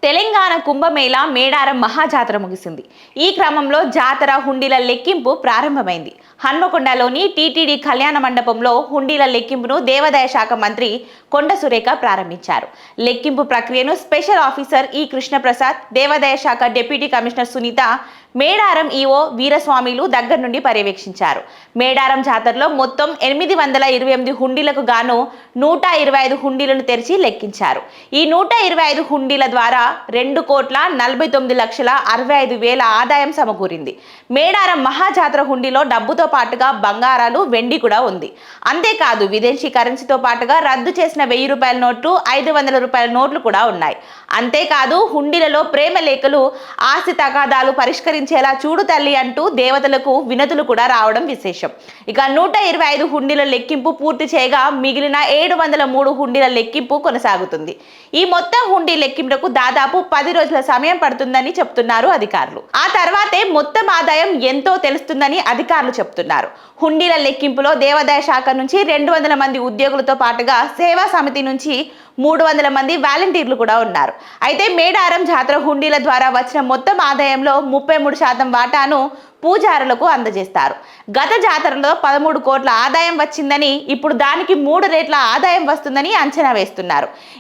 తెలంగాణ కుంభమేళా మేడారం మహాజాతర ముగిసింది. ఈ క్రమంలో జాతర హుండీల లెక్కింపు ప్రారంభమైంది. హన్మకొండలోని టీటీడీ కళ్యాణ మండపంలో హుండీల లెక్కింపును దేవాదాయ శాఖ మంత్రి కొండ సురేఖ ప్రారంభించారు. లెక్కింపు ప్రక్రియను స్పెషల్ ఆఫీసర్ ఈ కృష్ణప్రసాద్, దేవాదాయ శాఖ deputy commissioner Sunitha, Medaram EO వీరస్వామిలు దగ్గర నుండి పర్యవేక్షించారు. మేడారం జాతరలో మొత్తం 828 హుండీలకు గాను 125 హుండీలను తెరిచి లెక్కించారు. ఈ 125 హుండీల ద్వారా 2,49,65,000 ఆదాయం సమకూరింది. మేడారం మహాజాతర హుండీలో డబ్బుతో పాటుగా బంగారాలు, వెండి కూడా ఉంది. అంతేకాదు విదేశీ కరెన్సీతో పాటుగా రద్దు చేసిన 1000 రూపాయల నోట్లు, 500 రూపాయల నోట్లు కూడా ఉన్నాయి. అంతేకాదు హుండీలలో ప్రేమ లేఖలు, ఆస్తి తగాదాలు పరిష్కరించేలా చూడు తల్లి అంటూ దేవతలకు వినతులు కూడా రావడం విశేషం. ఇక 125 హుండీల లెక్కింపు పూర్తి చేయగా మిగిలిన 703 హుండీల లెక్కింపు కొనసాగుతుంది. ఈ మొత్తం హుండీ లెక్కింపులకు దాదాపు 10 రోజుల సమయం పడుతుందని చెప్తున్నారు అధికారులు. ఆ తర్వాతే మొత్తం ఆదాయం ఎంతో తెలుస్తుందని అధికారులు చెప్తున్నారు. హుండీల లెక్కింపులో దేవాదాయ శాఖ నుంచి 200 మంది ఉద్యోగులతో పాటుగా సేవా సమితి నుంచి 300 మంది వాలంటీర్లు కూడా ఉన్నారు. అయితే మేడారం జాతర హుండీల ద్వారా వచ్చిన మొత్తం ఆదాయంలో 33% వాటాను పూజారులకు అందజేస్తారు. గత జాతరలో 13 కోట్ల ఆదాయం వచ్చిందని, ఇప్పుడు దానికి 3 రెట్ల ఆదాయం వస్తుందని అంచనా వేస్తున్నారు.